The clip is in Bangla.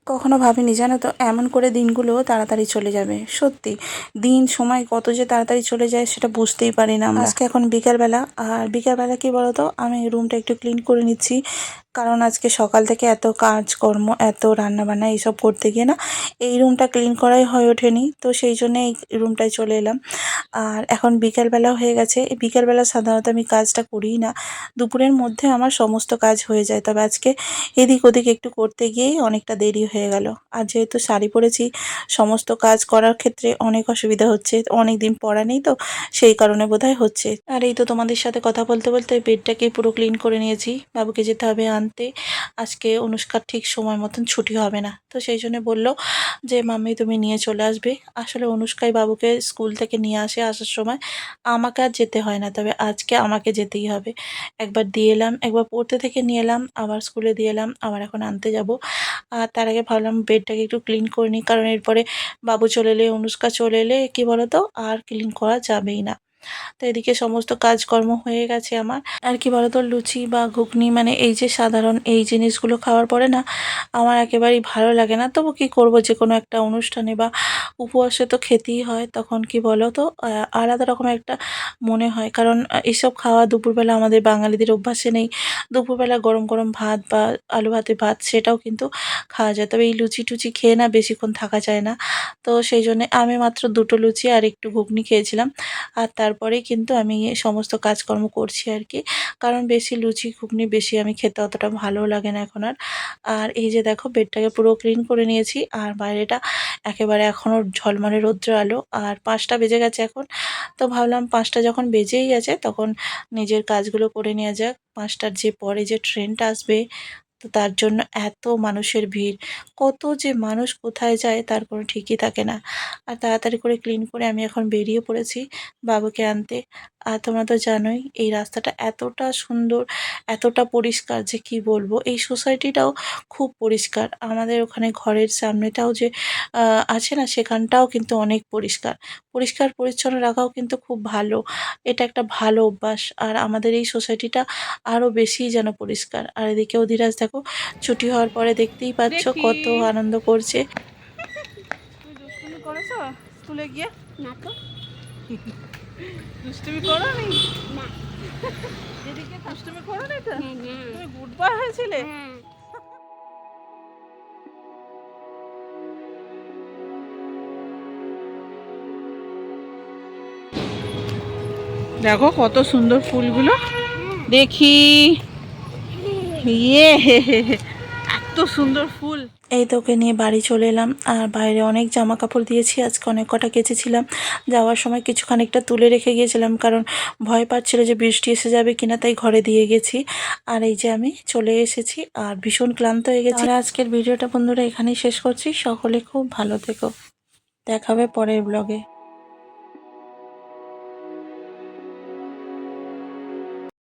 কখনো ভাবিনি জানো তো এমন করে দিনগুলো তাড়াতাড়ি চলে যাবে। সত্যি দিন সময় কত যে তাড়াতাড়ি চলে যায় সেটা বুঝতেই পারি না আমরা। আজকে এখন বিকালবেলা, আর বিকালবেলা কি বলতো, আমি রুমটা একটু ক্লিন করে নিচ্ছি। কারণ আজকে সকাল থেকে এত কাজকর্ম, এত রান্নাবান্না এইসব করতে গিয়ে না এই রুমটা ক্লিন করাই হয়ে ওঠেনি, তো সেই জন্য এই রুমটায় চলে এলাম। আর এখন বিকালবেলা হয়ে গেছে। এই বিকালবেলা সাধারণত আমি কাজটা করিই না, দুপুরের মধ্যে আমার সমস্ত কাজ হয়ে যায়। তবে আজকে এদিক ওদিক একটু করতে গিয়েই অনেকটা দেরি হয়ে গেল। আর যেহেতু শাড়ি পরেছি, সমস্ত কাজ করার ক্ষেত্রে অনেক অসুবিধা হচ্ছে। অনেক দিন পরা নেই তো, সেই কারণে বোধহয় হচ্ছে। আর এই তো তোমাদের সাথে কথা বলতে বলতে বেডটাকে পুরো ক্লিন করে নিয়েছি। বাবুকে যেতে হবে আনতে। আজকে অনুষ্কার ঠিক সময় মতন ছুটি হবে না, তো সেই জন্য বললো যে মাম্মি তুমি নিয়ে চলে আসবে। আসলে অনুষ্কাই বাবুকে স্কুল থেকে নিয়ে আসে, আসার সময় আমাকে আর যেতে হয় না, তবে আজকে আমাকে যেতেই হবে। একবার দিয়ে এলাম, একবার পড়তে থেকে নিয়ে এলাম, আবার স্কুলে দিয়ে এলাম, আবার এখন আনতে যাব। আর তার আগে ভাবলাম বেডটাকে একটু ক্লিন করে নিই, কারণ এরপরে বাবু চলে এলে, অনুষ্কা চলে এলে কি বলতো আর ক্লিন করা যাবেই না। তো এদিকে সমস্ত কাজকর্ম হয়ে গেছে আমার। আর কি বলতো, লুচি বা ঘুগনি মানে এই যে সাধারণ এই জিনিসগুলো খাওয়ার পরে না আমার একেবারেই ভালো লাগে না। তবু কি করব, যে কোনো একটা অনুষ্ঠানে বা উপবাসে তো খেতেই হয়। তখন কি বলো তো, আলাদা রকম একটা মনে হয়, কারণ এসব খাওয়া দুপুরবেলা আমাদের বাঙালিদের অভ্যাসে নেই। দুপুরবেলা গরম গরম ভাত বা আলু ভাতে ভাত সেটাও কিন্তু খাওয়া যায়, তবে এই লুচি টুচি খেয়ে না বেশিক্ষণ থাকা যায় না। তো সেই জন্যে আমি মাত্র দুটো লুচি আর একটু ঘুগনি খেয়েছিলাম। আর তারপরেই কিন্তু আমি এই সমস্ত কাজকর্ম করছি আর কি। কারণ বেশি লুচি ঘুগনি বেশি আমি খেতে অতটা ভালো লাগে না এখন আর। আর এই যে দেখো বেডটাকে পুরো ক্লিন করে নিয়েছি, আর বাইরেটা একেবারে এখনও ঝলমলে রৌদ্র আলো। আর 5টা বেজে গেছে এখন। তো ভাবলাম 5টা যখন বেজেই গেছে তখন নিজের কাজগুলো করে নেওয়া যাক। 5টার যে পরে যে ট্রেনটা আসবে, তো তার জন্য এত মানুষের ভিড়। কত যে মানুষ কোথায় যায় তার কোনো ঠিকই থাকে না। আর তাড়াতাড়ি করে ক্লিন করে আমি এখন বেরিয়ে পড়েছি বাবুকে আনতে। আর তোমরা তো জানোই এই রাস্তাটা এতটা সুন্দর, এতটা পরিষ্কার যে কি বলবো। এই সোসাইটিটাও খুব পরিষ্কার। আমাদের ওখানে ঘরের সামনেটাও যে আছে না, সেখানটাও কিন্তু অনেক পরিষ্কার। পরিষ্কার পরিচ্ছন্ন রাখাও কিন্তু খুব ভালো। এটা একটা ভালো অভ্যাস। আর আমাদের এই সোসাইটিটা আরও বেশিই যেন পরিষ্কার। আর এদিকে অধিরাজ দেখো ছুটি হওয়ার পরে দেখতেই পাচ্ছ কত আনন্দ করছে। তুমি দুষ্টুমি করেছো স্কুলে গিয়ে? না তো। দুষ্টুমি করো নি? না। এদিকে দুষ্টুমি করো নি তো? না না। তুমি গুড বয় হয়েছিলে? হ্যাঁ। দেখো কত সুন্দর ফুলগুলো, দেখি। ইয়ে এত সুন্দর ফুল। এই তো ওকে নিয়ে বাড়ি চলে এলাম। আর বাইরে অনেক জামা কাপড় দিয়েছি, আজকে অনেক কটা কেচেছিলাম। যাওয়ার সময় কিছু খানিকটা তুলে রেখে গিয়েছিলাম, কারণ ভয় পাচ্ছিল যে বৃষ্টি এসে যাবে কিনা, তাই ঘরে দিয়ে গেছি। আর এই যে আমি চলে এসেছি, আর ভীষণ ক্লান্ত হয়ে গেছি। আর আজকের ভিডিওটা বন্ধুরা এখানেই শেষ করছি। সকলে খুব ভালো থেকো, দেখা হবে পরের ব্লগে।